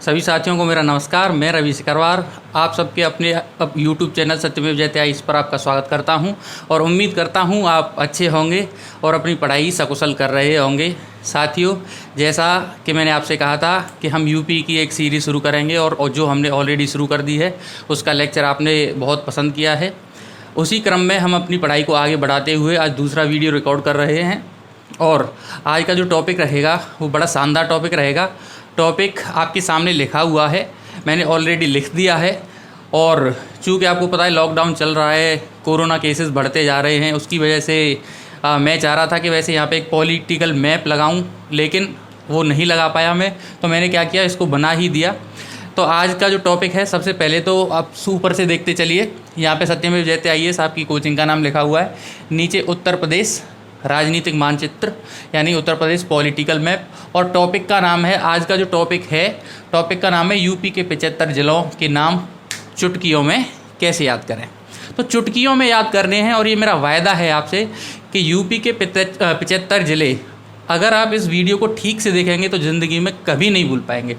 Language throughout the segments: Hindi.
सभी साथियों को मेरा नमस्कार। मैं रवि सिकरवार आप सबके अपने यूट्यूब चैनल सत्यमेव जयते इस पर आपका स्वागत करता हूं और उम्मीद करता हूं आप अच्छे होंगे और अपनी पढ़ाई सकुशल कर रहे होंगे। साथियों, जैसा कि मैंने आपसे कहा था कि हम यूपी की एक सीरीज़ शुरू करेंगे और जो हमने ऑलरेडी शुरू कर दी है उसका लेक्चर आपने बहुत पसंद किया है। उसी क्रम में हम अपनी पढ़ाई को आगे बढ़ाते हुए आज दूसरा वीडियो रिकॉर्ड कर रहे हैं और आज का जो टॉपिक रहेगा वो बड़ा शानदार टॉपिक रहेगा। टॉपिक आपके सामने लिखा हुआ है, मैंने ऑलरेडी लिख दिया है। और चूँकि आपको पता है लॉकडाउन चल रहा है, कोरोना केसेस बढ़ते जा रहे हैं, उसकी वजह से मैं चाह रहा था कि वैसे यहाँ पे एक पॉलिटिकल मैप लगाऊं, लेकिन वो नहीं लगा पाया मैं, तो मैंने क्या किया, इसको बना ही दिया। तो आज का जो टॉपिक है, सबसे पहले तो आप ऊपर से देखते चलिए, यहाँ पे सत्यमेव जयते IAS आपकी कोचिंग का नाम लिखा हुआ है। नीचे उत्तर प्रदेश राजनीतिक मानचित्र यानी उत्तर प्रदेश पॉलिटिकल मैप, और टॉपिक का नाम है, आज का जो टॉपिक है, टॉपिक का नाम है यूपी के 75 जिलों के नाम चुटकियों में कैसे याद करें। तो चुटकियों में याद करने हैं और ये मेरा वायदा है आपसे कि यूपी के 75 ज़िले अगर आप इस वीडियो को ठीक से देखेंगे तो ज़िंदगी में कभी नहीं भूल पाएंगे।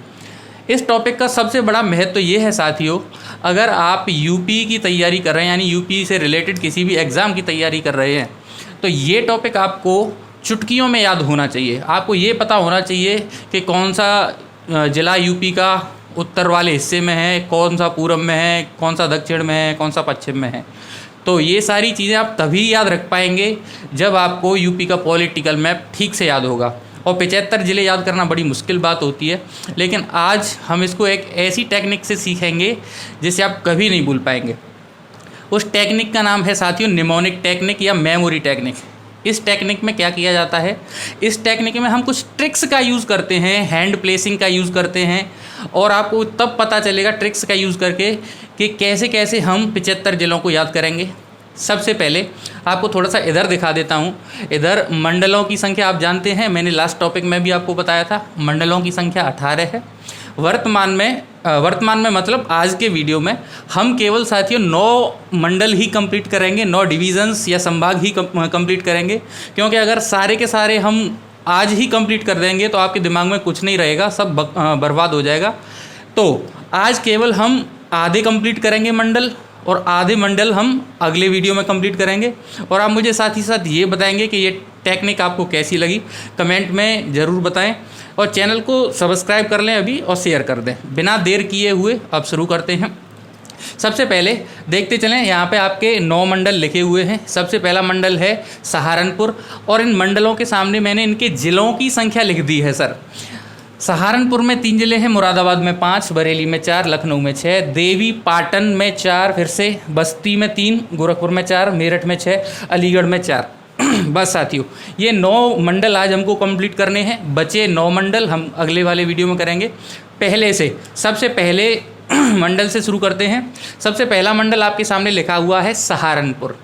इस टॉपिक का सबसे बड़ा महत्व ये है साथियों, अगर आप यूपी की तैयारी कर रहे हैं यानी यूपी से रिलेटेड किसी भी एग्ज़ाम की तैयारी कर रहे हैं तो ये टॉपिक आपको चुटकियों में याद होना चाहिए। आपको ये पता होना चाहिए कि कौन सा ज़िला यूपी का उत्तर वाले हिस्से में है, कौन सा पूरब में है, कौन सा दक्षिण में है, कौन सा पश्चिम में है। तो ये सारी चीज़ें आप तभी याद रख पाएंगे जब आपको यूपी का पॉलिटिकल मैप ठीक से याद होगा। और 75 ज़िले याद करना बड़ी मुश्किल बात होती है, लेकिन आज हम इसको एक ऐसी टेक्निक से सीखेंगे जिसे आप कभी नहीं भूल पाएंगे। उस टेक्निक का नाम है साथियों निमोनिक टेक्निक या मेमोरी टेक्निक। इस टेक्निक में क्या किया जाता है, इस टेक्निक में हम कुछ ट्रिक्स का यूज़ करते हैं, हैंड प्लेसिंग का यूज़ करते हैं, और आपको तब पता चलेगा ट्रिक्स का यूज़ करके कि कैसे कैसे हम 75 जिलों को याद करेंगे। सबसे पहले आपको थोड़ा सा इधर दिखा देता हूँ। इधर मंडलों की संख्या आप जानते हैं, मैंने लास्ट टॉपिक में भी आपको बताया था, मंडलों की संख्या 18 है। वर्तमान में मतलब आज के वीडियो में हम केवल साथियों 9 मंडल ही कंप्लीट करेंगे, 9 डिवीज़न्स या संभाग ही कंप्लीट करेंगे, क्योंकि अगर सारे के सारे हम आज ही कंप्लीट कर देंगे तो आपके दिमाग में कुछ नहीं रहेगा, सब बर्बाद हो जाएगा। तो आज केवल हम आधे कंप्लीट करेंगे मंडल, और आधे मंडल हम अगले वीडियो में कंप्लीट करेंगे। और आप मुझे साथ ही साथ ये बताएंगे कि ये टेक्निक आपको कैसी लगी, कमेंट में ज़रूर बताएं, और चैनल को सब्सक्राइब कर लें अभी और शेयर कर दें। बिना देर किए हुए अब शुरू करते हैं। सबसे पहले देखते चलें, यहाँ पे आपके 9 मंडल लिखे हुए हैं। सबसे पहला मंडल है सहारनपुर, और इन मंडलों के सामने मैंने इनके ज़िलों की संख्या लिख दी है सर। सहारनपुर में 3 ज़िले हैं, मुरादाबाद में 5, बरेली में 4, लखनऊ में 6, देवी पाटन में 4, फिर से बस्ती में 3, गोरखपुर में 4, मेरठ में 6, अलीगढ़ में 4। बस साथियों, ये 9 मंडल आज हमको कंप्लीट करने हैं। बचे 9 मंडल हम अगले वाले वीडियो में करेंगे। पहले से सबसे पहले मंडल से शुरू करते हैं। सबसे पहला मंडल आपके सामने लिखा हुआ है सहारनपुर।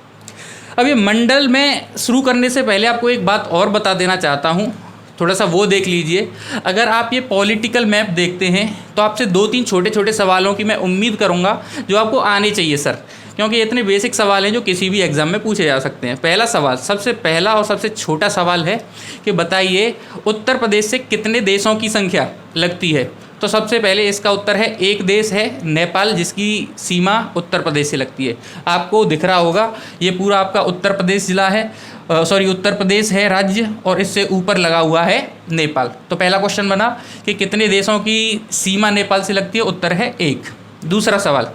अब ये मंडल में शुरू करने से पहले आपको एक बात और बता देना चाहता हूँ, थोड़ा सा वो देख लीजिए। अगर आप ये पॉलिटिकल मैप देखते हैं तो आपसे 2-3 छोटे छोटे सवालों की मैं उम्मीद करूँगा जो आपको आने चाहिए सर, क्योंकि ये इतने बेसिक सवाल हैं जो किसी भी एग्ज़ाम में पूछे जा सकते हैं। पहला सवाल, सबसे पहला और सबसे छोटा सवाल है कि बताइए उत्तर प्रदेश से कितने देशों की संख्या लगती है। तो सबसे पहले इसका उत्तर है एक देश है नेपाल, जिसकी सीमा उत्तर प्रदेश से लगती है। आपको दिख रहा होगा ये पूरा आपका उत्तर प्रदेश ज़िला है, उत्तर प्रदेश है राज्य, और इससे ऊपर लगा हुआ है नेपाल। तो पहला क्वेश्चन बना कि कितने देशों की सीमा नेपाल से लगती है, उत्तर है 1। दूसरा सवाल,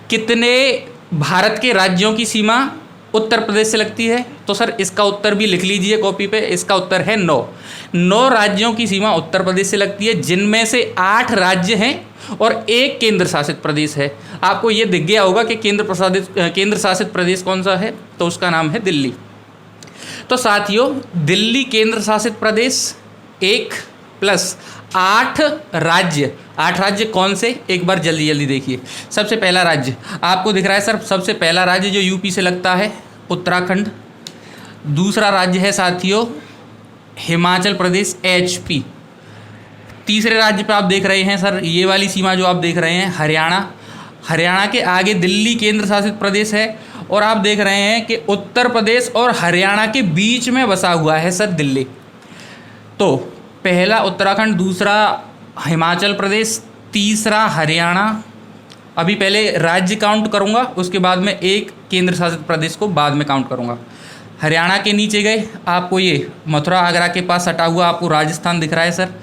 कितने भारत के राज्यों की सीमा उत्तर प्रदेश से लगती है। तो सर इसका उत्तर भी लिख लीजिए कॉपी पे, इसका उत्तर है 9 राज्यों की सीमा उत्तर प्रदेश से लगती है, जिनमें से 8 राज्य हैं और 1 केंद्र शासित प्रदेश है। आपको ये दिख गया होगा कि केंद्र शासित प्रदेश कौन सा है, तो उसका नाम है दिल्ली। तो साथियों दिल्ली केंद्र शासित प्रदेश 1 प्लस 8 राज्य। 8 राज्य कौन से, एक बार जल्दी जल्दी देखिए। सबसे पहला राज्य आपको दिख रहा है सर, सबसे पहला राज्य जो यूपी से लगता है उत्तराखंड। दूसरा राज्य है साथियों हिमाचल प्रदेश HP। तीसरे राज्य पे आप देख रहे हैं सर, ये वाली सीमा जो आप देख रहे हैं हरियाणा। हरियाणा के आगे दिल्ली केंद्र शासित प्रदेश है, और आप देख रहे हैं कि उत्तर प्रदेश और हरियाणा के बीच में बसा हुआ है सर दिल्ली। तो पहला उत्तराखंड, दूसरा हिमाचल प्रदेश, तीसरा हरियाणा। अभी पहले राज्य काउंट करूँगा, उसके बाद में एक केंद्र शासित प्रदेश को बाद में काउंट करूँगा। हरियाणा के नीचे गए आपको ये मथुरा आगरा के पास सटा हुआ आपको राजस्थान दिख रहा है सर,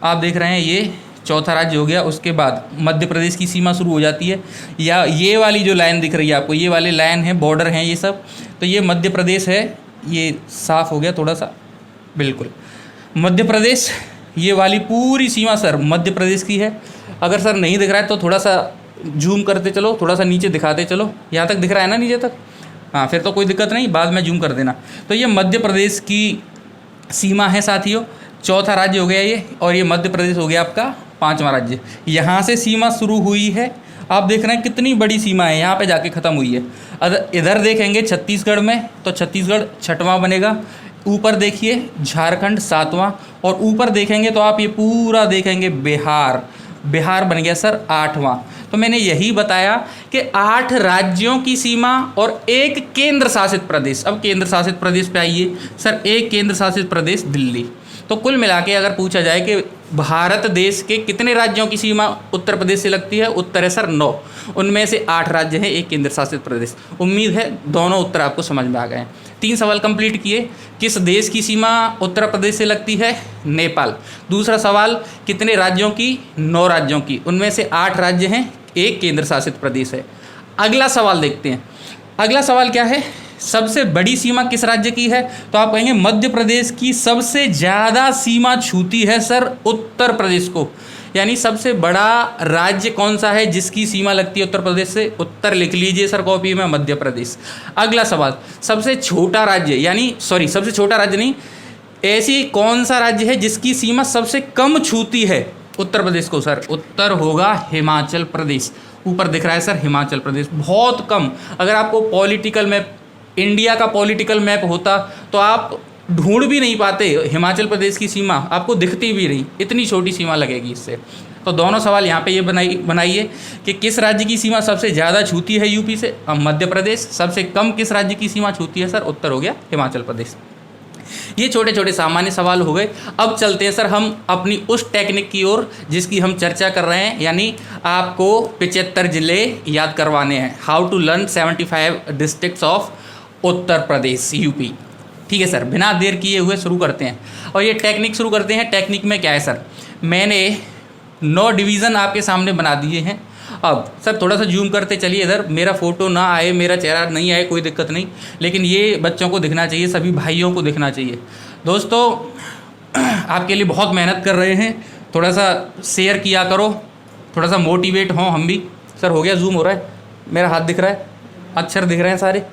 आप देख रहे हैं ये चौथा राज्य हो गया। उसके बाद मध्य प्रदेश की सीमा शुरू हो जाती है, या ये वाली जो लाइन दिख रही है आपको, ये वाले लाइन है, बॉर्डर हैं ये सब, तो ये मध्य प्रदेश है। ये साफ हो गया थोड़ा सा, बिल्कुल मध्य प्रदेश। ये वाली पूरी सीमा सर मध्य प्रदेश की है। अगर सर नहीं दिख रहा है तो थोड़ा सा जूम करते चलो, थोड़ा सा नीचे दिखाते चलो। यहाँ तक दिख रहा है ना नीचे तक? हाँ, फिर तो कोई दिक्कत नहीं, बाद में जूम कर देना। तो ये मध्य प्रदेश की सीमा है साथियों, चौथा राज्य हो गया ये, और ये मध्य प्रदेश हो गया आपका पांचवा राज्य। यहाँ से सीमा शुरू हुई है, आप देख रहे हैं कितनी बड़ी सीमा है, यहाँ पे जाके ख़त्म हुई है। अगर इधर देखेंगे छत्तीसगढ़ में तो छत्तीसगढ़ छठवां बनेगा। ऊपर देखिए झारखंड सातवां, और ऊपर देखेंगे तो आप ये पूरा देखेंगे बिहार, बिहार बन गया सर आठवां। तो मैंने यही बताया कि 8 राज्यों की सीमा और एक केंद्र शासित प्रदेश। अब केंद्र शासित प्रदेश पे आइए सर, एक केंद्र शासित प्रदेश दिल्ली। तो कुल मिला के अगर पूछा जाए कि भारत देश के कितने राज्यों की सीमा उत्तर प्रदेश से लगती है, उत्तर है सर 9। उनमें से 8 राज्य हैं, एक केंद्र शासित प्रदेश। उम्मीद है दोनों उत्तर आपको समझ में आ गए हैं। 3 सवाल कंप्लीट किए। किस देश की सीमा उत्तर प्रदेश से लगती है? नेपाल। दूसरा सवाल कितने राज्यों की? 9 राज्यों की। उनमें से 8 राज्य हैं, एक केंद्र शासित प्रदेश है। अगला सवाल देखते हैं। अगला सवाल क्या है? सबसे बड़ी सीमा किस राज्य की है? तो आप कहेंगे मध्य प्रदेश की सबसे ज़्यादा सीमा छूती है सर उत्तर प्रदेश को। यानी सबसे बड़ा राज्य कौन सा है जिसकी सीमा लगती है उत्तर प्रदेश से? उत्तर लिख लीजिए सर कॉपी में, मध्य प्रदेश। अगला सवाल, सबसे छोटा राज्य, यानी सॉरी सबसे छोटा राज्य नहीं, ऐसी कौन सा राज्य है जिसकी सीमा सबसे कम छूती है उत्तर प्रदेश को? सर उत्तर होगा हिमाचल प्रदेश। ऊपर दिख रहा है सर हिमाचल प्रदेश, बहुत कम। अगर आपको पॉलिटिकल मैप, इंडिया का पॉलिटिकल मैप होता तो आप ढूंढ भी नहीं पाते हिमाचल प्रदेश की सीमा, आपको दिखती भी नहीं, इतनी छोटी सीमा लगेगी इससे। तो दोनों सवाल यहाँ पे ये बनाइए कि किस राज्य की सीमा सबसे ज़्यादा छूती है यूपी से? मध्य प्रदेश। सबसे कम किस राज्य की सीमा छूती है? सर उत्तर हो गया हिमाचल प्रदेश। ये छोटे छोटे सामान्य सवाल हो गए। अब चलते हैं सर हम अपनी उस टेक्निक की ओर जिसकी हम चर्चा कर रहे हैं, यानी आपको 75 जिले याद करवाने हैं। How to learn 75 districts of Uttar Pradesh UP. ठीक है सर, बिना देर किए हुए शुरू करते हैं और ये टेक्निक शुरू करते हैं। टेक्निक में क्या है सर, मैंने 9 डिवीज़न आपके सामने बना दिए हैं। अब सर थोड़ा सा जूम करते चलिए, इधर मेरा फ़ोटो ना आए, मेरा चेहरा नहीं आए, कोई दिक्कत नहीं, लेकिन ये बच्चों को दिखना चाहिए, सभी भाइयों को दिखना चाहिए। दोस्तों आपके लिए बहुत मेहनत कर रहे हैं, थोड़ा सा शेयर किया करो, थोड़ा सा मोटिवेट हों हम भी। सर हो गया, जूम हो रहा है, मेरा हाथ दिख रहा है, अक्षर दिख रहे हैं सारे।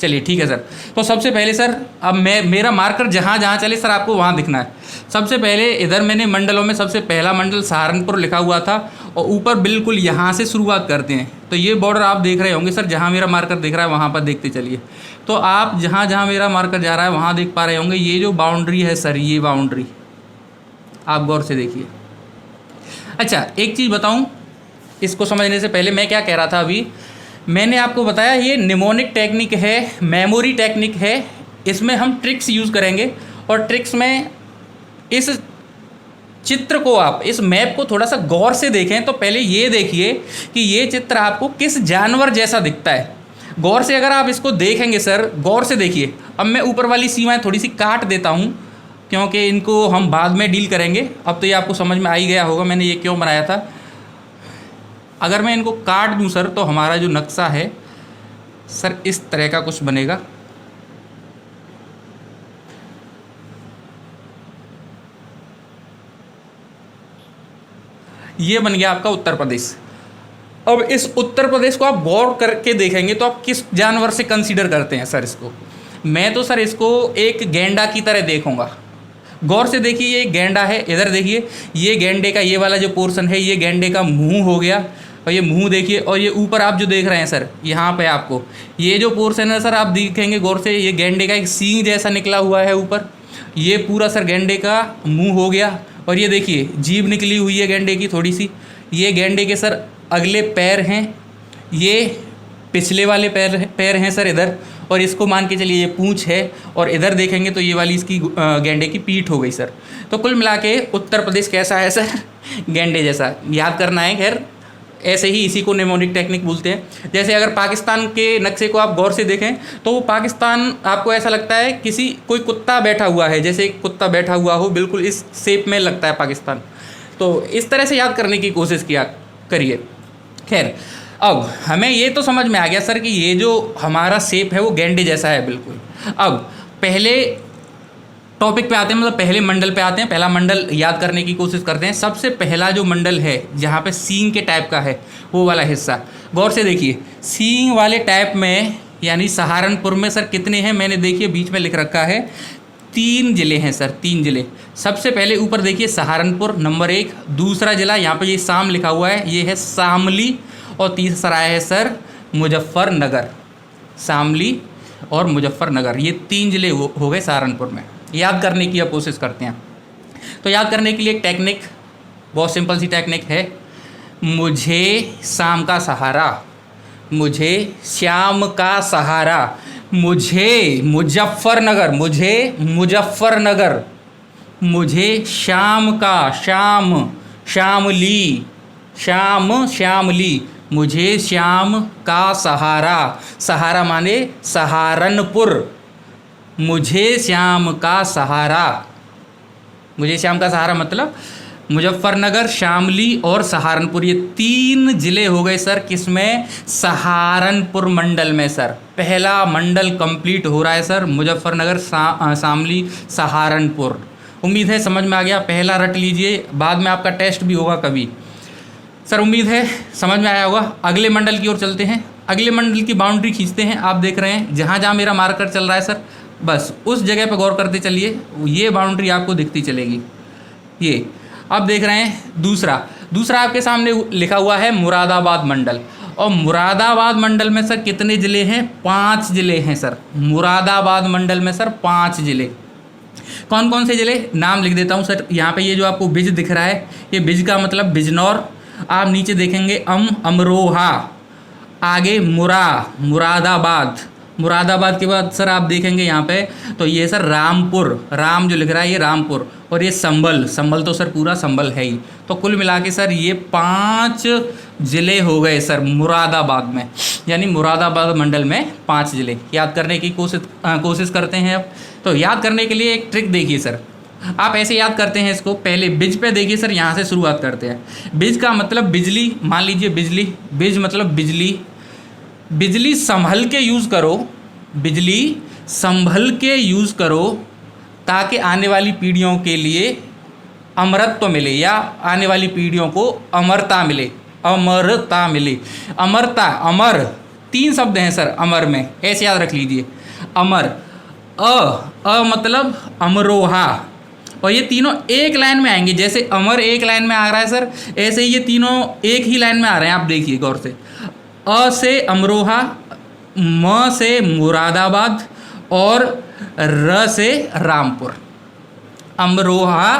चलिए ठीक है सर। तो सबसे पहले सर अब मेरा मार्कर जहाँ जहाँ चले सर आपको वहाँ दिखना है। सबसे पहले इधर मैंने मंडलों में सबसे पहला मंडल सहारनपुर लिखा हुआ था और ऊपर बिल्कुल यहाँ से शुरुआत करते हैं। तो ये बॉर्डर आप देख रहे होंगे सर, जहाँ मेरा मार्कर दिख रहा है वहाँ पर देखते चलिए। तो आप जहाँ जहाँ मेरा मार्कर जा रहा है वहाँ देख पा रहे होंगे, ये जो बाउंड्री है सर, ये बाउंड्री आप गौर से देखिए। अच्छा एक चीज़ बताऊँ, इसको समझने से पहले मैं क्या कह रहा था, अभी मैंने आपको बताया ये निमोनिक टेक्निक है, मेमोरी टेक्निक है। इसमें हम ट्रिक्स यूज़ करेंगे और ट्रिक्स में इस चित्र को, आप इस मैप को थोड़ा सा गौर से देखें। तो पहले ये देखिए कि ये चित्र आपको किस जानवर जैसा दिखता है। गौर से अगर आप इसको देखेंगे सर, गौर से देखिए। अब मैं ऊपर वाली सीमाएं थोड़ी सी काट देता हूँ क्योंकि इनको हम बाद में डील करेंगे। अब तो ये आपको समझ में आ ही गया होगा मैंने ये क्यों बनाया था। अगर मैं इनको काट दूं सर तो हमारा जो नक्शा है सर इस तरह का कुछ बनेगा। ये बन गया आपका उत्तर प्रदेश। अब इस उत्तर प्रदेश को आप गौर करके देखेंगे तो आप किस जानवर से कंसीडर करते हैं सर इसको? मैं तो सर इसको एक गैंडा की तरह देखूंगा। गौर से देखिए, ये गैंडा है, इधर देखिए, ये गैंडे का ये वाला जो पोर्शन है ये गैंडे का मुंह हो गया, और ये मुंह देखिए, और ये ऊपर आप जो देख रहे हैं सर यहाँ पे आपको ये जो पोर्शन है सर आप देखेंगे गौर से, ये गैंडे का एक सींग जैसा निकला हुआ है ऊपर। ये पूरा सर गैंडे का मुंह हो गया, और ये देखिए जीभ निकली हुई है गैंडे की थोड़ी सी। ये गैंडे के सर अगले पैर हैं, ये पिछले वाले पैर हैं सर इधर, और इसको मान के चलिए ये पूंछ है, और इधर देखेंगे तो ये वाली इसकी गेंडे की पीठ हो गई सर। तो कुल मिला के उत्तर प्रदेश कैसा है सर? गेंडे जैसा। याद करना है, खैर ऐसे ही इसी को नेमोनिक टेक्निक बोलते हैं। जैसे अगर पाकिस्तान के नक्शे को आप गौर से देखें तो वो पाकिस्तान आपको ऐसा लगता है कोई कुत्ता बैठा हुआ है, जैसे एक कुत्ता बैठा हुआ हो, बिल्कुल इस शेप में लगता है पाकिस्तान। तो इस तरह से याद करने की कोशिश किया करिए। खैर, अब हमें ये तो समझ में आ गया सर कि ये जो हमारा शेप है वो गेंडे जैसा है बिल्कुल। अब पहले टॉपिक पे आते हैं, मतलब पहले मंडल पे आते हैं। पहला मंडल याद करने की कोशिश करते हैं। सबसे पहला जो मंडल है जहाँ पे सींग के टाइप का है वो वाला हिस्सा गौर से देखिए। सींग वाले टाइप में यानी सहारनपुर में सर कितने हैं, मैंने देखिए बीच में लिख रखा है 3 जिले हैं सर, 3 जिले। सबसे पहले ऊपर देखिए सहारनपुर नंबर 1। दूसरा जिला यहाँ पे ये शाम लिखा हुआ है, ये है शामली। और तीसरा है सर मुजफ्फरनगर। शामली और मुजफ्फरनगर, ये 3 जिले हो गए सहारनपुर में। याद करने की अब कोशिश करते हैं। तो याद करने के लिए एक टेक्निक, बहुत सिंपल सी टेक्निक है। मुझे शाम का सहारा, मुझे श्याम का सहारा, मुझे मुजफ्फरनगर, मुझे मुजफ्फरनगर, मुझे शाम का, शाम श्यामली, शाम श्यामली, मुझे श्याम का सहारा। सहारा माने सहारनपुर। मुझे श्याम का सहारा, मुझे श्याम का सहारा मतलब मुजफ्फरनगर, शामली और सहारनपुर, ये 3 जिले हो गए सर किसमें? सहारनपुर मंडल में सर। पहला मंडल कंप्लीट हो रहा है सर, मुजफ्फरनगर, शामली, सहारनपुर। उम्मीद है समझ में आ गया। पहला रट लीजिए, बाद में आपका टेस्ट भी होगा कभी सर। उम्मीद है समझ में आया होगा। अगले मंडल की ओर चलते हैं। अगले मंडल की बाउंड्री खींचते हैं। आप देख रहे हैं जहाँ जहाँ मेरा मार्कर चल रहा है सर, बस उस जगह पर गौर करते चलिए, ये बाउंड्री आपको दिखती चलेगी। ये अब देख रहे हैं दूसरा आपके सामने लिखा हुआ है मुरादाबाद मंडल। और मुरादाबाद मंडल में सर कितने ज़िले हैं? 5 ज़िले हैं सर। मुरादाबाद मंडल में सर 5 ज़िले। कौन कौन से ज़िले? नाम लिख देता हूँ सर। यहाँ पे ये जो आपको बिज दिख रहा है, ये बिज का मतलब बिजनौर। आप नीचे देखेंगे अमरोहा, आगे मुरादाबाद। मुरादाबाद के बाद सर आप देखेंगे यहाँ पे तो ये सर रामपुर, राम जो लिख रहा है ये रामपुर। और ये संभल तो सर पूरा संभल है ही। तो कुल मिला के सर ये 5 ज़िले हो गए सर मुरादाबाद में, यानी मुरादाबाद मंडल में 5 ज़िले। याद करने की कोशिश करते हैं अब। तो याद करने के लिए एक ट्रिक देखिए सर, आप ऐसे याद करते हैं इसको। पहले बिज पे देखिए सर, यहाँ से शुरुआत करते हैं। बिज का मतलब बिजली, मान लीजिए बिजली, बिज मतलब बिजली। बिजली संभल के यूज़ करो, बिजली संभल के यूज़ करो ताकि आने वाली पीढ़ियों के लिए अमरत्व मिले, या आने वाली पीढ़ियों को अमरता मिले, अमरता मिले। अमरता, अमर 3 शब्द हैं सर अमर में, ऐसे याद रख लीजिए। अमर, अ मतलब अमरोहा, और ये तीनों एक लाइन में आएंगे। जैसे अमर एक लाइन में आ रहा है सर, ऐसे ही ये तीनों एक ही लाइन में आ रहे हैं। आप देखिए गौर से, अ से अमरोहा, म से मुरादाबाद और र से रामपुर। अमरोहा,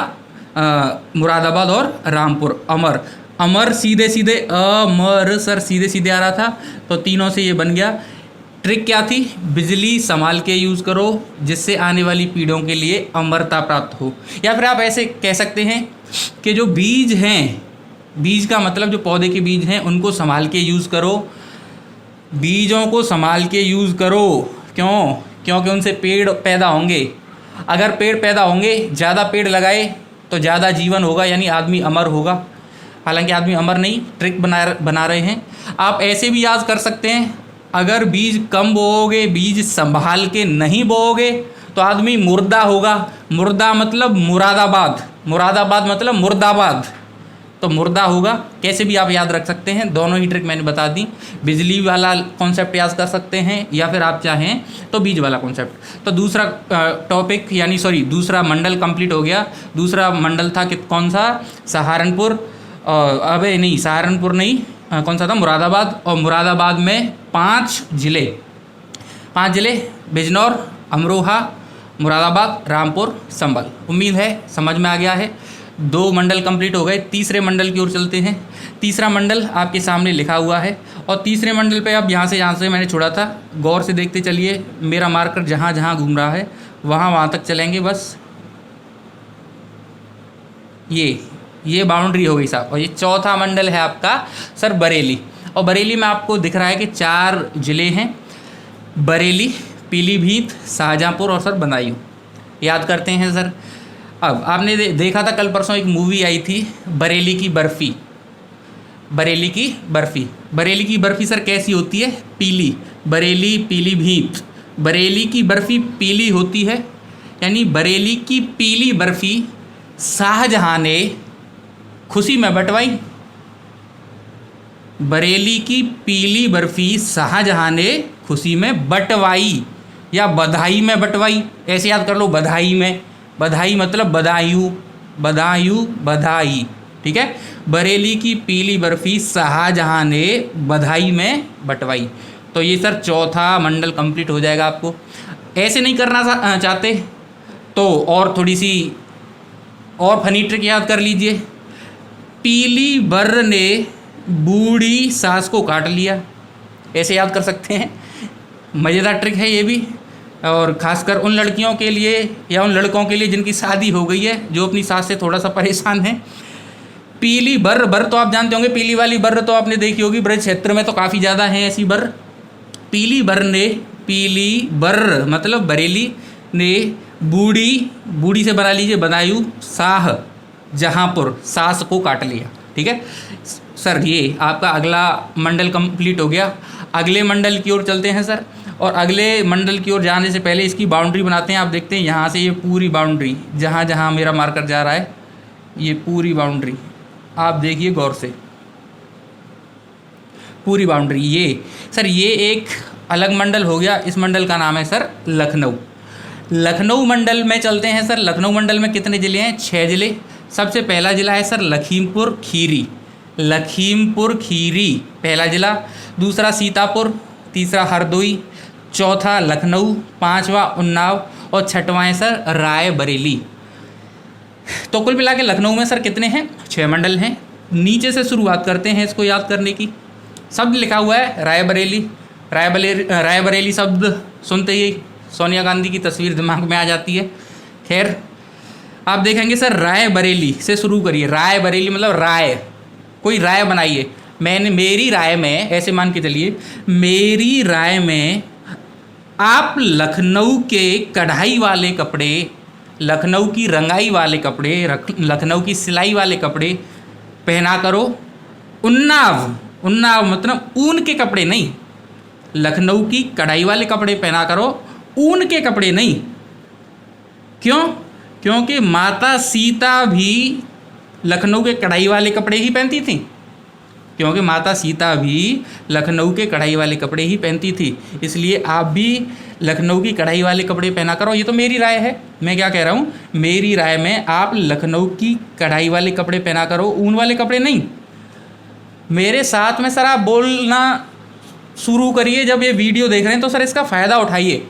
मुरादाबाद और रामपुर। अमर, अमर सीधे सीधे अमर सर सीधे सीधे आ रहा था, तो तीनों से ये बन गया। ट्रिक क्या थी? बिजली संभाल के यूज़ करो जिससे आने वाली पीढ़ियों के लिए अमरता प्राप्त हो। या फिर आप ऐसे कह सकते हैं कि जो बीज हैं, बीज का मतलब जो पौधे के बीज हैं उनको संभाल के यूज़ करो, बीजों को संभाल के यूज़ करो। क्यों? क्योंकि उनसे पेड़ पैदा होंगे। अगर पेड़ पैदा होंगे, ज़्यादा पेड़ लगाए तो ज़्यादा जीवन होगा, यानी आदमी अमर होगा। हालांकि आदमी अमर नहीं, ट्रिक बना रहे हैं। आप ऐसे भी याद कर सकते हैं, अगर बीज कम बोओगे, बीज संभाल के नहीं बोओगे तो आदमी मुर्दा होगा। मुर्दा मतलब मुरादाबाद, मुरादाबाद मतलब मुर्दाबाद, तो मुर्दा होगा। कैसे भी आप याद रख सकते हैं, दोनों ही ट्रिक मैंने बता दी। बिजली वाला कॉन्सेप्ट याद कर सकते हैं, या फिर आप चाहें तो बीज वाला कॉन्सेप्ट। तो दूसरा टॉपिक यानी दूसरा मंडल कंप्लीट हो गया। दूसरा मंडल था कि कौन सा? सहारनपुर। अबे नहीं, सहारनपुर नहीं, कौन सा था? मुरादाबाद। और मुरादाबाद में 5 जिले, 5 जिले बिजनौर, अमरोहा, मुरादाबाद, रामपुर, संभल। उम्मीद है समझ में आ गया है। 2 मंडल कंप्लीट हो गए। तीसरे मंडल की ओर चलते हैं। तीसरा मंडल आपके सामने लिखा हुआ है और तीसरे मंडल पे आप यहाँ से मैंने छोड़ा था गौर से देखते चलिए। मेरा मार्कर जहाँ जहाँ घूम रहा है वहाँ तक चलेंगे बस। ये बाउंड्री हो गई साहब। और ये चौथा मंडल है आपका सर बरेली। और बरेली में आपको दिख रहा है कि 4 ज़िले हैं, बरेली, पीलीभीत, शाहजहाँपुर और सर बदायूं। याद करते हैं सर। अब आपने देखा था कल परसों एक मूवी आई थी बरेली की बर्फ़ी। बरेली की बर्फ़ी, बरेली की बर्फ़ी सर कैसी होती है? पीली। बरेली, पीलीभीत, बरेली की बर्फ़ी पीली होती है। यानी बरेली की पीली बर्फ़ी शाहजहाँ ने खुशी में बंटवाई। बरेली की पीली बर्फ़ी शाहजहाँ ने खुशी में बंटवाई या बधाई में बंटवाई, ऐसे याद कर लो। बधाई में, बधाई मतलब बदायूं, बदायूं, बधाई, ठीक है। बरेली की पीली बर्फ़ी शाहजहाँ ने बधाई में बंटवाई। तो ये सर चौथा मंडल कंप्लीट हो जाएगा। आपको ऐसे नहीं करना चाहते तो और थोड़ी सी और फनी ट्रिक याद कर लीजिए। पीली बर ने बूढ़ी सास को काट लिया, ऐसे याद कर सकते हैं। मज़ेदार ट्रिक है ये भी, और ख़ासकर उन लड़कियों के लिए या उन लड़कों के लिए जिनकी शादी हो गई है, जो अपनी सास से थोड़ा सा परेशान है। पीली बर, बर तो आप जानते होंगे, पीली वाली बर तो आपने देखी होगी, ब्रज क्षेत्र में तो काफ़ी ज़्यादा है ऐसी बर। पीली बर ने, पीली बर मतलब बरेली ने बूढ़ी, बूढ़ी से बना लीजिए बदायूं, शाहजहाँपुर, सास को काट लिया, ठीक है सर। ये आपका अगला मंडल कंप्लीट हो गया। अगले मंडल की ओर चलते हैं सर। और अगले मंडल की ओर जाने से पहले इसकी बाउंड्री बनाते हैं। आप देखते हैं यहाँ से ये पूरी बाउंड्री, जहाँ जहाँ मेरा मार्कर जा रहा है, ये पूरी बाउंड्री आप देखिए गौर से, पूरी बाउंड्री। ये सर ये एक अलग मंडल हो गया। इस मंडल का नाम है सर लखनऊ। लखनऊ मंडल में चलते हैं सर। लखनऊ मंडल में कितने ज़िले हैं? 6 ज़िले। सबसे पहला ज़िला है सर लखीमपुर खीरी, लखीमपुर खीरी पहला ज़िला। दूसरा सीतापुर, तीसरा हरदोई, चौथा लखनऊ, पांचवा उन्नाव और छठवां है सर रायबरेली। तो कुल मिला के लखनऊ में सर कितने हैं? 6 मंडल हैं। नीचे से शुरुआत करते हैं इसको याद करने की। शब्द लिखा हुआ है रायबरेली। रायबरेली शब्द सुनते ही सोनिया गांधी की तस्वीर दिमाग में आ जाती है। खैर आप देखेंगे सर रायबरेली से शुरू करिए। रायबरेली मतलब राय, कोई राय बनाइए। मेरी राय में, ऐसे मान के चलिए, मेरी राय में आप लखनऊ के कढ़ाई वाले कपड़े, लखनऊ की रंगाई वाले कपड़े, लखनऊ की सिलाई वाले कपड़े पहना करो। उन्नाव, उन्नाव मतलब ऊन के कपड़े नहीं, लखनऊ की कढ़ाई वाले कपड़े पहना करो, ऊन के कपड़े नहीं। क्यों? क्योंकि माता सीता भी लखनऊ के कढ़ाई वाले कपड़े ही पहनती थी। क्योंकि माता सीता भी लखनऊ के कढ़ाई वाले कपड़े ही पहनती थी, इसलिए आप भी लखनऊ की कढ़ाई वाले कपड़े पहना करो। ये तो मेरी राय है, मैं क्या कह रहा हूँ, मेरी राय में आप लखनऊ की कढ़ाई वाले कपड़े पहना करो, ऊन वाले कपड़े नहीं। मेरे साथ में सर आप बोलना शुरू करिए। जब ये वीडियो देख रहे हैं तो सर इसका फ़ायदा उठाइए,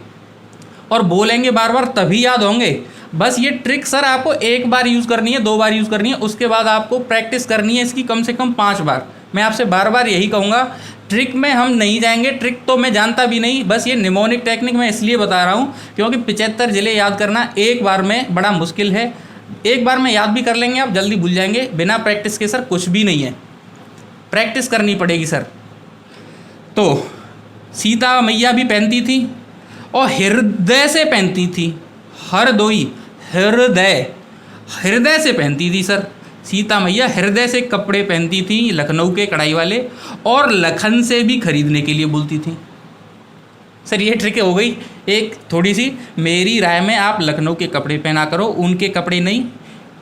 और बोलेंगे बार बार तभी याद होंगे। बस ये ट्रिक सर आपको 1 बार यूज़ करनी है, 2 बार यूज़ करनी है, उसके बाद आपको प्रैक्टिस करनी है इसकी कम से कम 5 बार। मैं आपसे बार बार यही कहूँगा। ट्रिक में हम नहीं जाएंगे, ट्रिक तो मैं जानता भी नहीं, बस ये निमोनिक टेक्निक मैं इसलिए बता रहा हूँ क्योंकि 75 ज़िले याद करना 1 बार में बड़ा मुश्किल है। 1 बार में याद भी कर लेंगे आप, जल्दी भूल जाएंगे। बिना प्रैक्टिस के सर कुछ भी नहीं है, प्रैक्टिस करनी पड़ेगी सर। तो सीता मैया भी पहनती थी और हृदय से पहनती थी। हरदोई, हृदय, हृदय से पहनती थी सर। सीता मैया हृदय से कपड़े पहनती थी लखनऊ के कढ़ाई वाले, और लखन से भी खरीदने के लिए बोलती थी। सर ये ट्रिक हो गई एक थोड़ी सी। मेरी राय में आप लखनऊ के कपड़े पहना करो, उनके कपड़े नहीं।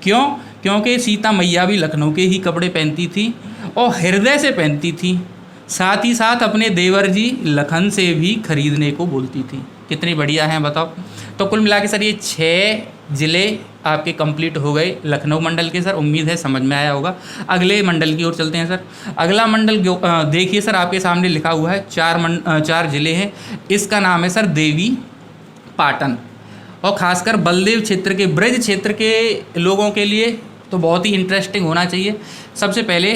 क्यों? क्योंकि सीता मैया भी लखनऊ के ही कपड़े पहनती थी और हृदय से पहनती थी, साथ ही साथ अपने देवर जी लखन से भी खरीदने को बोलती थी। कितनी बढ़िया हैं बताओ। तो कुल मिला के सर ये 6 ज़िले आपके कंप्लीट हो गए लखनऊ मंडल के सर। उम्मीद है समझ में आया होगा। अगले मंडल की ओर चलते हैं सर। अगला मंडल देखिए सर, आपके सामने लिखा हुआ है 4 ज़िले हैं। इसका नाम है सर देवी पाटन, और ख़ासकर बलदेव क्षेत्र के, ब्रज क्षेत्र के लोगों के लिए तो बहुत ही इंटरेस्टिंग होना चाहिए। सबसे पहले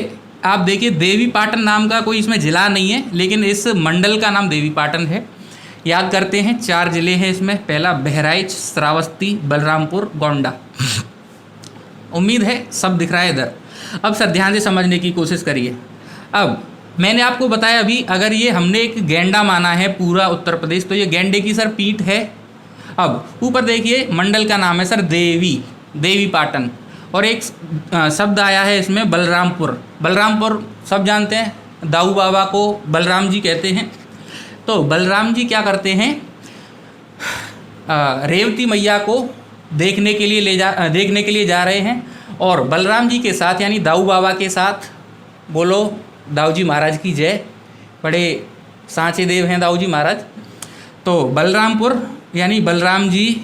आप देखिए, देवीपाटन नाम का कोई इसमें जिला नहीं है, लेकिन इस मंडल का नाम देवीपाटन है। याद करते हैं, 4 जिले हैं इसमें। पहला बहराइच, श्रावस्ती, बलरामपुर, गोंडा। उम्मीद है सब दिख रहा है इधर। अब सर ध्यान से समझने की कोशिश करिए। अब मैंने आपको बताया अभी, अगर ये हमने एक गेंडा माना है पूरा उत्तर प्रदेश, तो ये गेंडे की सर पीठ है। अब ऊपर देखिए, मंडल का नाम है सर देवीपाटन, और एक शब्द आया है इसमें बलरामपुर। बलरामपुर सब जानते हैं, दाऊ बाबा को बलराम जी कहते हैं। तो बलराम जी क्या करते हैं, रेवती मैया को देखने के लिए जा रहे हैं, और बलराम जी के साथ यानी दाऊ बाबा के साथ, बोलो दाऊ जी महाराज की जय, बड़े सांचे देव हैं दाऊ जी महाराज। तो बलरामपुर यानी बलराम जी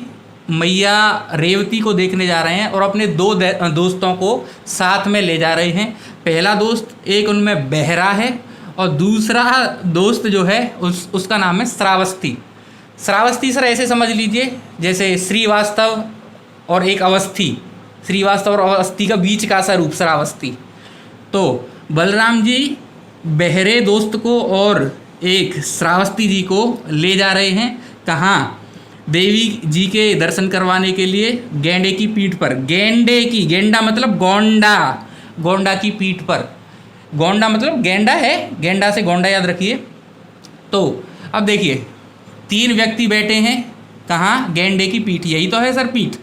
मैया रेवती को देखने जा रहे हैं, और अपने 2 दोस्तों को साथ में ले जा रहे हैं। पहला दोस्त, एक उनमें बहरा है, और दूसरा दोस्त जो है उसका नाम है श्रावस्ती। श्रावस्ती सर ऐसे समझ लीजिए जैसे श्रीवास्तव और एक अवस्थी, श्रीवास्तव और अवस्थी का बीच का सा रूप श्रावस्ती। तो बलराम जी बहरे दोस्त को और एक श्रावस्ती जी को ले जा रहे हैं, कहाँ, देवी जी के दर्शन करवाने के लिए गेंडे की पीठ पर। गेंडा मतलब गोंडा की पीठ पर। गोंडा मतलब गेंडा है, गेंडा से गोंडा याद रखिए। तो अब देखिए, 3 व्यक्ति बैठे हैं, कहाँ, गेंडे की पीठ, यही तो है सर पीठ।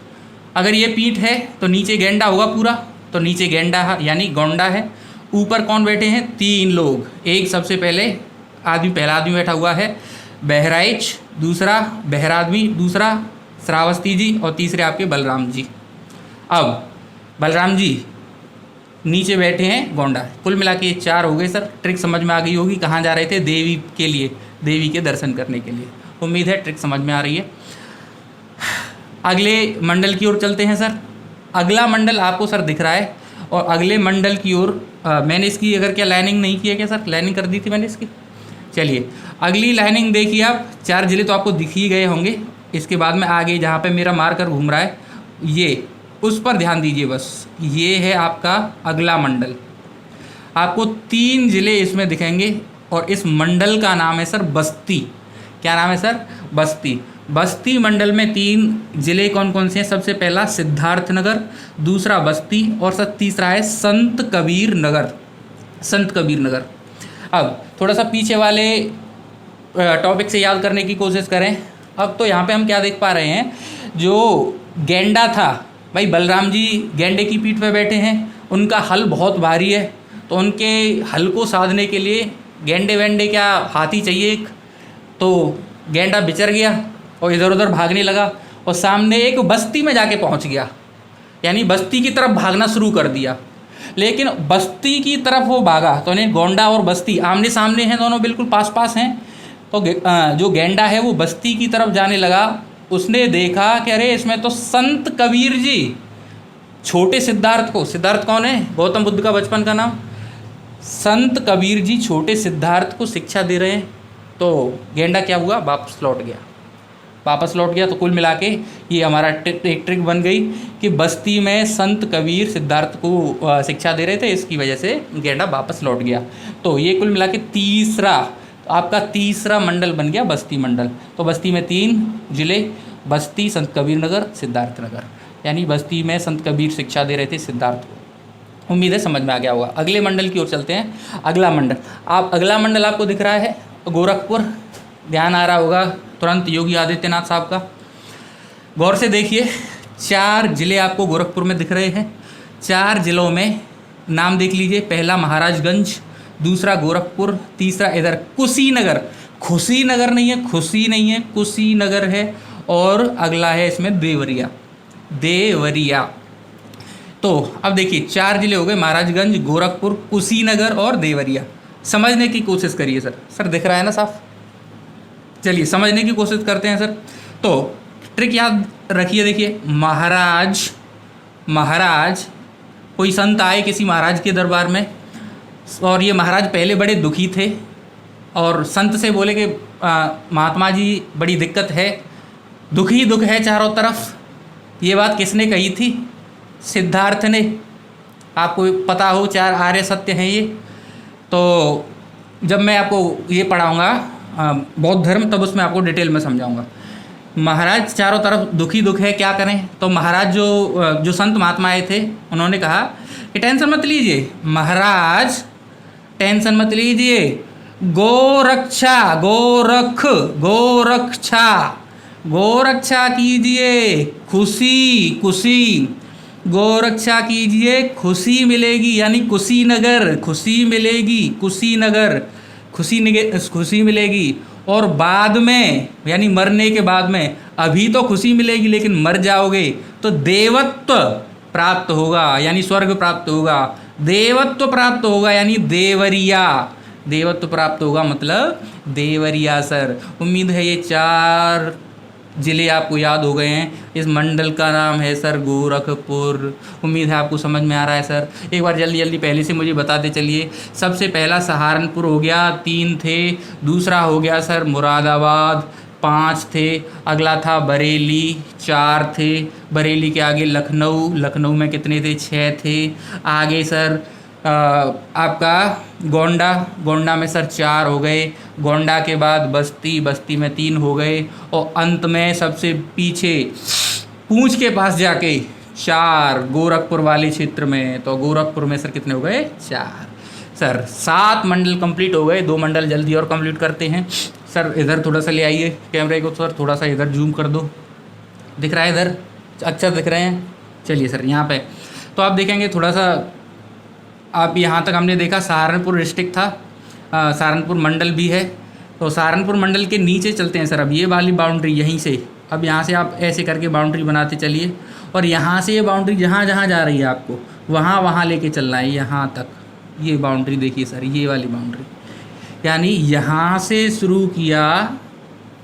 अगर ये पीठ है तो नीचे गेंडा होगा पूरा, तो नीचे गेंडा है यानी गोंडा है। ऊपर कौन बैठे हैं, 3 लोग। एक सबसे पहले पहला आदमी बैठा हुआ है बहराइच, दूसरा बहरा आदमी, दूसरा श्रावस्ती जी, और तीसरे आपके बलराम जी। अब बलराम जी नीचे बैठे हैं गोंडा। कुल मिला के 4 हो गए सर। ट्रिक समझ में आ गई होगी, कहाँ जा रहे थे, देवी के लिए, देवी के दर्शन करने के लिए। उम्मीद है ट्रिक समझ में आ रही है। अगले मंडल की ओर चलते हैं सर। अगला मंडल आपको सर दिख रहा है, और अगले मंडल की ओर मैंने इसकी अगर क्या लाइनिंग नहीं की है क्या सर, लाइनिंग कर दी थी मैंने इसकी। चलिए अगली लाइनिंग देखिए आप। 4 जिले तो आपको दिख ही गए होंगे। इसके बाद में आगे जहाँ पे मेरा मार्कर घूम रहा है, ये उस पर ध्यान दीजिए बस। ये है आपका अगला मंडल। आपको 3 जिले इसमें दिखेंगे, और इस मंडल का नाम है सर बस्ती। क्या नाम है सर, बस्ती। बस्ती मंडल में 3 जिले कौन कौन से हैं, सबसे पहला सिद्धार्थनगर, दूसरा बस्ती, और सर तीसरा है संत कबीर नगर। अब थोड़ा सा पीछे वाले टॉपिक से याद करने की कोशिश करें। अब तो यहाँ पे हम क्या देख पा रहे हैं, जो गेंडा था भाई, बलराम जी गेंडे की पीठ पे बैठे हैं, उनका हल बहुत भारी है, तो उनके हल को साधने के लिए गेंडे क्या हाथी चाहिए एक। तो गेंडा बिचर गया और इधर उधर भागने लगा, और सामने एक बस्ती में जाके पहुंच गया, यानी बस्ती की तरफ भागना शुरू कर दिया। लेकिन बस्ती की तरफ वो भागा तो उन्हें गोंडा और बस्ती आमने सामने हैं, दोनों बिल्कुल पास हैं। तो जो गेंडा है वो बस्ती की तरफ जाने लगा। उसने देखा कि अरे इसमें तो संत कबीर जी, छोटे सिद्धार्थ कौन है, गौतम बुद्ध का बचपन का नाम, संत कबीर जी छोटे सिद्धार्थ को शिक्षा दे रहे हैं। तो गेंडा क्या हुआ, वापस लौट गया। तो कुल मिला के ये हमारा एक ट्रिक बन गई कि बस्ती में संत कबीर सिद्धार्थ को शिक्षा दे रहे थे, इसकी वजह से गेंडा वापस लौट गया। तो ये कुल मिला के आपका तीसरा मंडल बन गया बस्ती मंडल। तो बस्ती में 3 जिले, बस्ती, संत कबीर नगर, सिद्धार्थ नगर, यानी बस्ती में संत कबीर शिक्षा दे रहे थे सिद्धार्थ को। उम्मीद है समझ में आ गया होगा। अगले मंडल की ओर चलते हैं। अगला मंडल आपको दिख रहा है गोरखपुर, ध्यान आ रहा होगा तुरंत योगी आदित्यनाथ साहब का। गौर से देखिए, 4 जिले आपको गोरखपुर में दिख रहे हैं। 4 जिलों में नाम देख लीजिए। पहला महाराजगंज, दूसरा गोरखपुर, तीसरा इधर कुशीनगर नहीं है, कुशीनगर है, और अगला है इसमें देवरिया। तो अब देखिए 4 जिले हो गए, महाराजगंज, गोरखपुर, कुशीनगर और देवरिया। समझने की कोशिश करिए सर दिख रहा है ना साफ। चलिए समझने की कोशिश करते हैं सर। तो ट्रिक याद रखिए, देखिए महाराज कोई संत आए किसी महाराज के दरबार में, और ये महाराज पहले बड़े दुखी थे, और संत से बोले कि महात्मा जी बड़ी दिक्कत है, दुख ही दुख है चारों तरफ। ये बात किसने कही थी, सिद्धार्थ ने। आपको पता हो 4 आर्य सत्य हैं ये। तो जब मैं आपको ये पढ़ाऊँगा बौद्ध धर्म, तब उसमें आपको डिटेल में समझाऊँगा। महाराज चारों तरफ दुखी दुख है, क्या करें। तो महाराज जो संत महात्मा आए थे, उन्होंने कहा कि टेंशन मत लीजिए महाराज, टेंशन मत लीजिए, गोरक्षा गोरक्षा कीजिए, खुशी गोरक्षा कीजिए, खुशी मिलेगी, यानी कुशीनगर, खुशी मिलेगी, खुशी मिलेगी। और बाद में, यानी मरने के बाद में, अभी तो खुशी मिलेगी लेकिन मर जाओगे तो देवत्व प्राप्त होगा, यानी स्वर्ग प्राप्त होगा। देवत्व प्राप्त होगा यानी देवत्व प्राप्त होगा, मतलब देवरिया सर। उम्मीद है ये 4 ज़िले आपको याद हो गए हैं। इस मंडल का नाम है सर गोरखपुर। उम्मीद है आपको समझ में आ रहा है सर। एक बार जल्दी पहले से मुझे बताते चलिए। सबसे पहला सहारनपुर हो गया, 3 थे। दूसरा हो गया सर मुरादाबाद, 5 थे। अगला था बरेली, 4 थे। बरेली के आगे लखनऊ में कितने थे? 6 थे। आगे सर आपका गोंडा में सर 4 हो गए। गोंडा के बाद बस्ती में 3 हो गए। और अंत में सबसे पीछे पूंछ के पास जाके 4 गोरखपुर वाले क्षेत्र में। तो गोरखपुर में सर कितने हो गए? 4 सर। 7 मंडल कंप्लीट हो गए। 2 मंडल जल्दी और कंप्लीट करते हैं सर। इधर थोड़ा सा ले आइए कैमरे को सर, थोड़ा सा इधर जूम कर दो। दिख रहा है इधर? अच्छा दिख रहे हैं। चलिए सर यहाँ पे तो आप देखेंगे थोड़ा सा। आप यहाँ तक हमने देखा सहारनपुर डिस्ट्रिक्ट था, सहारनपुर मंडल भी है। तो सहारनपुर मंडल के नीचे चलते हैं सर। अब ये वाली बाउंड्री यहीं से, अब यहाँ से आप ऐसे करके बाउंड्री बनाते चलिए। और यहाँ से ये बाउंड्री जहाँ जा रही है आपको वहाँ लेके चलना है, यहाँ तक। ये बाउंड्री देखिए सर, ये वाली बाउंड्री, यानी यहाँ से शुरू किया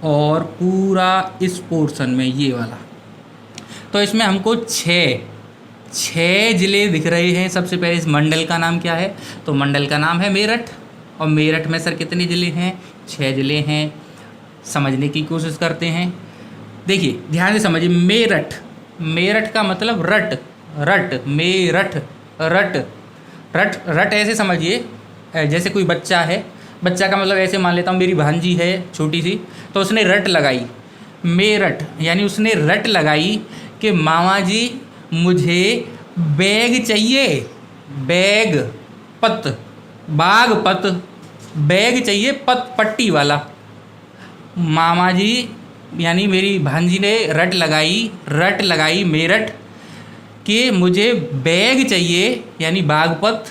और पूरा इस पोर्शन में ये वाला। तो इसमें हमको 6 ज़िले दिख रहे हैं। सबसे पहले इस मंडल का नाम क्या है? तो मंडल का नाम है मेरठ। और मेरठ में सर कितने ज़िले हैं? 6 ज़िले हैं। समझने की कोशिश करते हैं। देखिए ध्यान से समझिए। मेरठ का मतलब रट ऐसे समझिए, जैसे कोई बच्चा है। बच्चा का मतलब ऐसे मान लेता हूँ, मेरी भांजी है छोटी सी, तो उसने रट लगाई मेरठ, यानी उसने रट लगाई कि मामा जी मुझे बैग चाहिए, बैग चाहिए पट्टी वाला। मामा जी यानी मेरी भांजी ने रट लगाई मेरठ कि मुझे बैग चाहिए, यानी बागपत।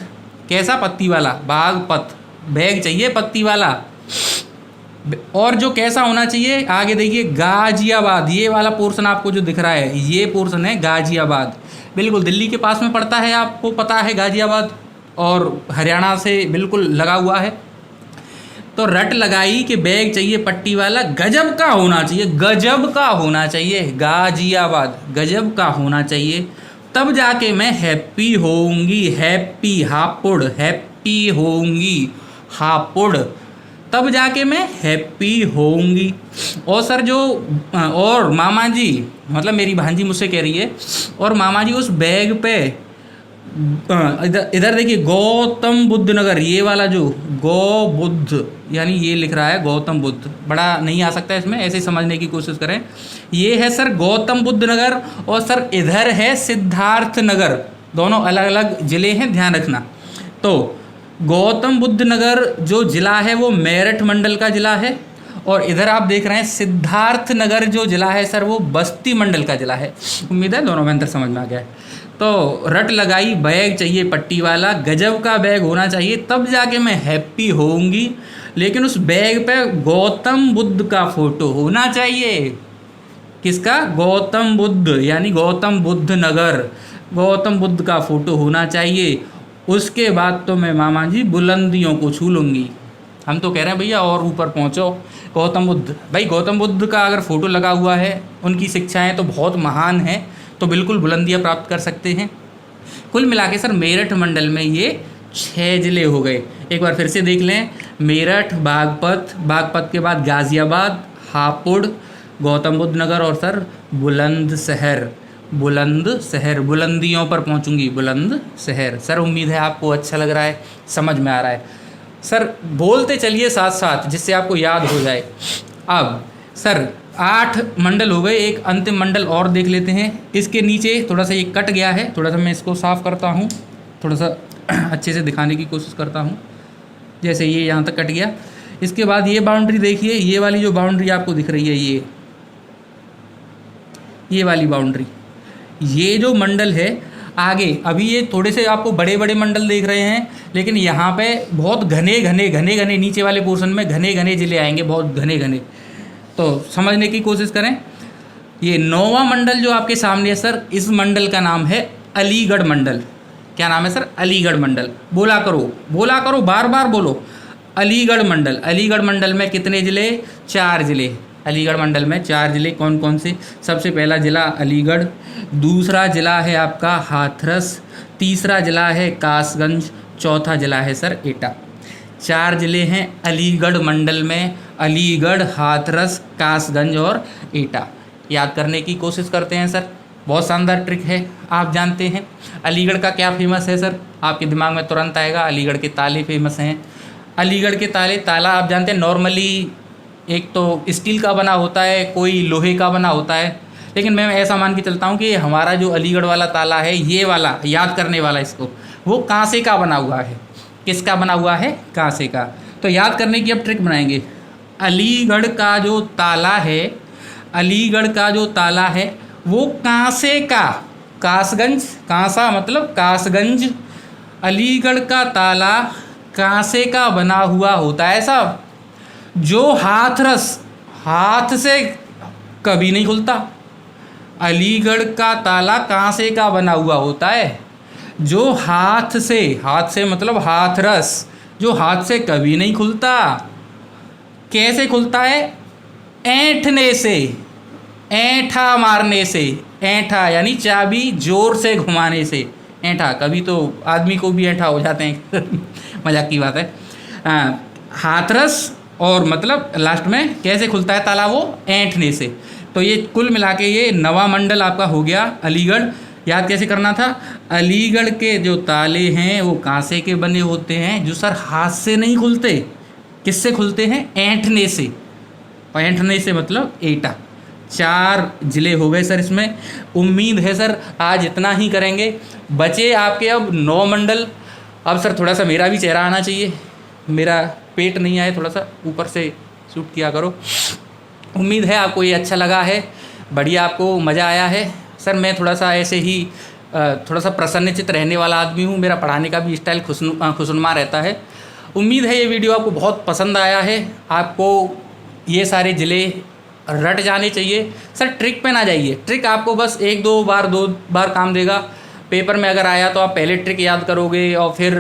कैसा? पत्ती वाला, बागपत। बैग चाहिए पत्ती वाला। और जो कैसा होना चाहिए आगे देखिए, गाजियाबाद। ये वाला पोर्शन आपको जो दिख रहा है, ये पोर्शन है गाजियाबाद। बिल्कुल दिल्ली के पास में पड़ता है, आपको पता है गाजियाबाद, और हरियाणा से बिल्कुल लगा हुआ है। तो रट लगाई कि बैग चाहिए पट्टी वाला, गजब का होना चाहिए, गाजियाबाद गजब का होना चाहिए। तब जाके मैं हैप्पी हापुड़, तब जाके मैं हैप्पी होऊंगी। और सर जो और मामा जी, मतलब मेरी भांजी मुझसे कह रही है, और मामा जी उस बैग पे इधर देखिए गौतम बुद्ध नगर, ये वाला जो गौ बुद्ध यानी ये लिख रहा है गौतम बुद्ध, बड़ा नहीं आ सकता है इसमें, ऐसे समझने की कोशिश करें। ये है सर गौतम बुद्ध नगर, और सर इधर है सिद्धार्थ नगर। दोनों अलग अलग ज़िले हैं, ध्यान रखना। तो गौतम बुद्ध नगर जो ज़िला है वो मेरठ मंडल का ज़िला है, और इधर आप देख रहे हैं सिद्धार्थ नगर जो ज़िला है सर वो बस्ती मंडल का ज़िला है। उम्मीद है दोनों में अंतर समझ में आ गया है। तो रट लगाई, बैग चाहिए पट्टी वाला, गजब का बैग होना चाहिए, तब जाके मैं हैप्पी होऊंगी। लेकिन उस बैग पे गौतम बुद्ध का फ़ोटो होना चाहिए। किसका? गौतम बुद्ध, यानी गौतम बुद्ध नगर, गौतम बुद्ध का फ़ोटो होना चाहिए। उसके बाद तो मैं मामा जी बुलंदियों को छू लूँगी। हम तो कह रहे हैं भैया और ऊपर पहुँचो। गौतम बुद्ध, भाई गौतम बुद्ध का अगर फ़ोटो लगा हुआ है, उनकी शिक्षाएं तो बहुत महान हैं, तो बिल्कुल बुलंदियाँ प्राप्त कर सकते हैं। कुल मिला के सर मेरठ मंडल में ये 6 ज़िले हो गए। एक बार फिर से देख लें, मेरठ, बागपत के बाद गाज़ियाबाद, हापुड़, गौतम बुद्ध नगर और सर बुलंदशहर। बुलंद शहर, बुलंदियों पर पहुंचूंगी, बुलंद शहर। सर उम्मीद है आपको अच्छा लग रहा है, समझ में आ रहा है। सर बोलते चलिए साथ साथ जिससे आपको याद हो जाए। अब सर 8 मंडल हो गए, एक अंतिम मंडल और देख लेते हैं। इसके नीचे थोड़ा सा ये कट गया है, थोड़ा सा मैं इसको साफ़ करता हूँ, थोड़ा सा अच्छे से दिखाने की कोशिश करता हूँ। जैसे ये यहाँ तक कट गया। इसके बाद ये बाउंड्री देखिए, ये वाली जो बाउंड्री आपको दिख रही है, ये वाली बाउंड्री, ये जो मंडल है आगे, अभी ये थोड़े से आपको बड़े बड़े मंडल देख रहे हैं, लेकिन यहाँ पे बहुत घने घने नीचे वाले पोर्शन में घने घने ज़िले आएंगे, बहुत घने घने। तो समझने की कोशिश करें। ये 9वां मंडल जो आपके सामने है सर, इस मंडल का नाम है अलीगढ़ मंडल। क्या नाम है सर? अलीगढ़ मंडल। बोला करो, बार बार बोलो, अलीगढ़ मंडल। अलीगढ़ मंडल में कितने ज़िले? 4 ज़िले। अलीगढ़ मंडल में 4 ज़िले कौन कौन से? सबसे पहला ज़िला अलीगढ़, दूसरा ज़िला है आपका हाथरस, तीसरा ज़िला है कासगंज, चौथा ज़िला है सर एटा। 4 ज़िले हैं अलीगढ़ मंडल में, अलीगढ़, हाथरस, कासगंज और एटा। याद करने की कोशिश करते हैं सर, बहुत शानदार ट्रिक है। आप जानते हैं अलीगढ़ का क्या फेमस है सर? आपके दिमाग में तुरंत आएगा, अलीगढ़ के ताले फेमस हैं। अलीगढ़ के ताला आप जानते हैं नॉर्मली एक तो स्टील का बना होता है, कोई लोहे का बना होता है, लेकिन मैं ऐसा मान के चलता हूँ कि हमारा जो अलीगढ़ वाला ताला है, ये वाला याद करने वाला, इसको वो कांसे का बना हुआ है। किसका बना हुआ है? कांसे का। तो याद करने की अब ट्रिक बनाएंगे। अलीगढ़ का जो ताला है, अलीगढ़ का जो ताला है वो कांसे का, कासगंज, कांसा मतलब कासगंज, अलीगढ़ का ताला कांसे का बना हुआ होता है साहब, जो हाथरस, हाथ से कभी नहीं खुलता। अलीगढ़ का ताला कांसे का बना हुआ होता है, जो हाथ से मतलब हाथरस, जो हाथ से कभी नहीं खुलता। कैसे खुलता है? ऐंठने से, ऐंठा मारने से। ऐंठा यानी चाबी जोर से घुमाने से। ऐंठा, कभी तो आदमी को भी ऐंठा हो जाते हैं मजाक की बात है। हाथरस और मतलब लास्ट में कैसे खुलता है ताला? वो ऐंठने से। तो ये कुल मिला के ये 9वां मंडल आपका हो गया अलीगढ़। याद कैसे करना था? अलीगढ़ के जो ताले हैं वो कांसे के बने होते हैं, जो सर हाथ से नहीं खुलते। किससे खुलते हैं? ऐंठने से। और ऐंठने से मतलब एटा। 4 ज़िले हो गए सर इसमें। उम्मीद है सर आज इतना ही करेंगे। बचे आपके अब 9 मंडल। अब सर थोड़ा सा मेरा भी चेहरा आना चाहिए, मेरा पेट नहीं आए, थोड़ा सा ऊपर से शूट किया करो। उम्मीद है आपको ये अच्छा लगा है, बढ़िया आपको मज़ा आया है। सर मैं थोड़ा सा ऐसे ही थोड़ा सा प्रसन्नचित्त रहने वाला आदमी हूँ, मेरा पढ़ाने का भी स्टाइल खुशनुमा रहता है। उम्मीद है ये वीडियो आपको बहुत पसंद आया है, आपको ये सारे ज़िले रट जाने चाहिए। सर ट्रिक पे ना जाइए, ट्रिक आपको बस 1-2 बार काम देगा। पेपर में अगर आया तो आप पहले ट्रिक याद करोगे और फिर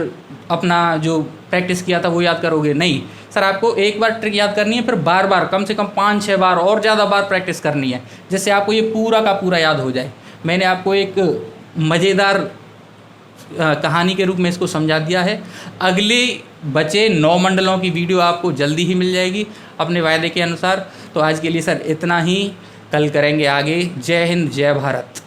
अपना जो प्रैक्टिस किया था वो याद करोगे, नहीं सर आपको एक बार ट्रिक याद करनी है, फिर बार बार कम से कम 5-6 बार और ज़्यादा बार प्रैक्टिस करनी है, जिससे आपको ये पूरा का पूरा याद हो जाए। मैंने आपको एक मज़ेदार कहानी के रूप में इसको समझा दिया है। अगले बचे 9 मंडलों की वीडियो आपको जल्दी ही मिल जाएगी अपने वायदे के अनुसार। तो आज के लिए सर इतना ही, कल करेंगे आगे। जय हिंद, जय भारत।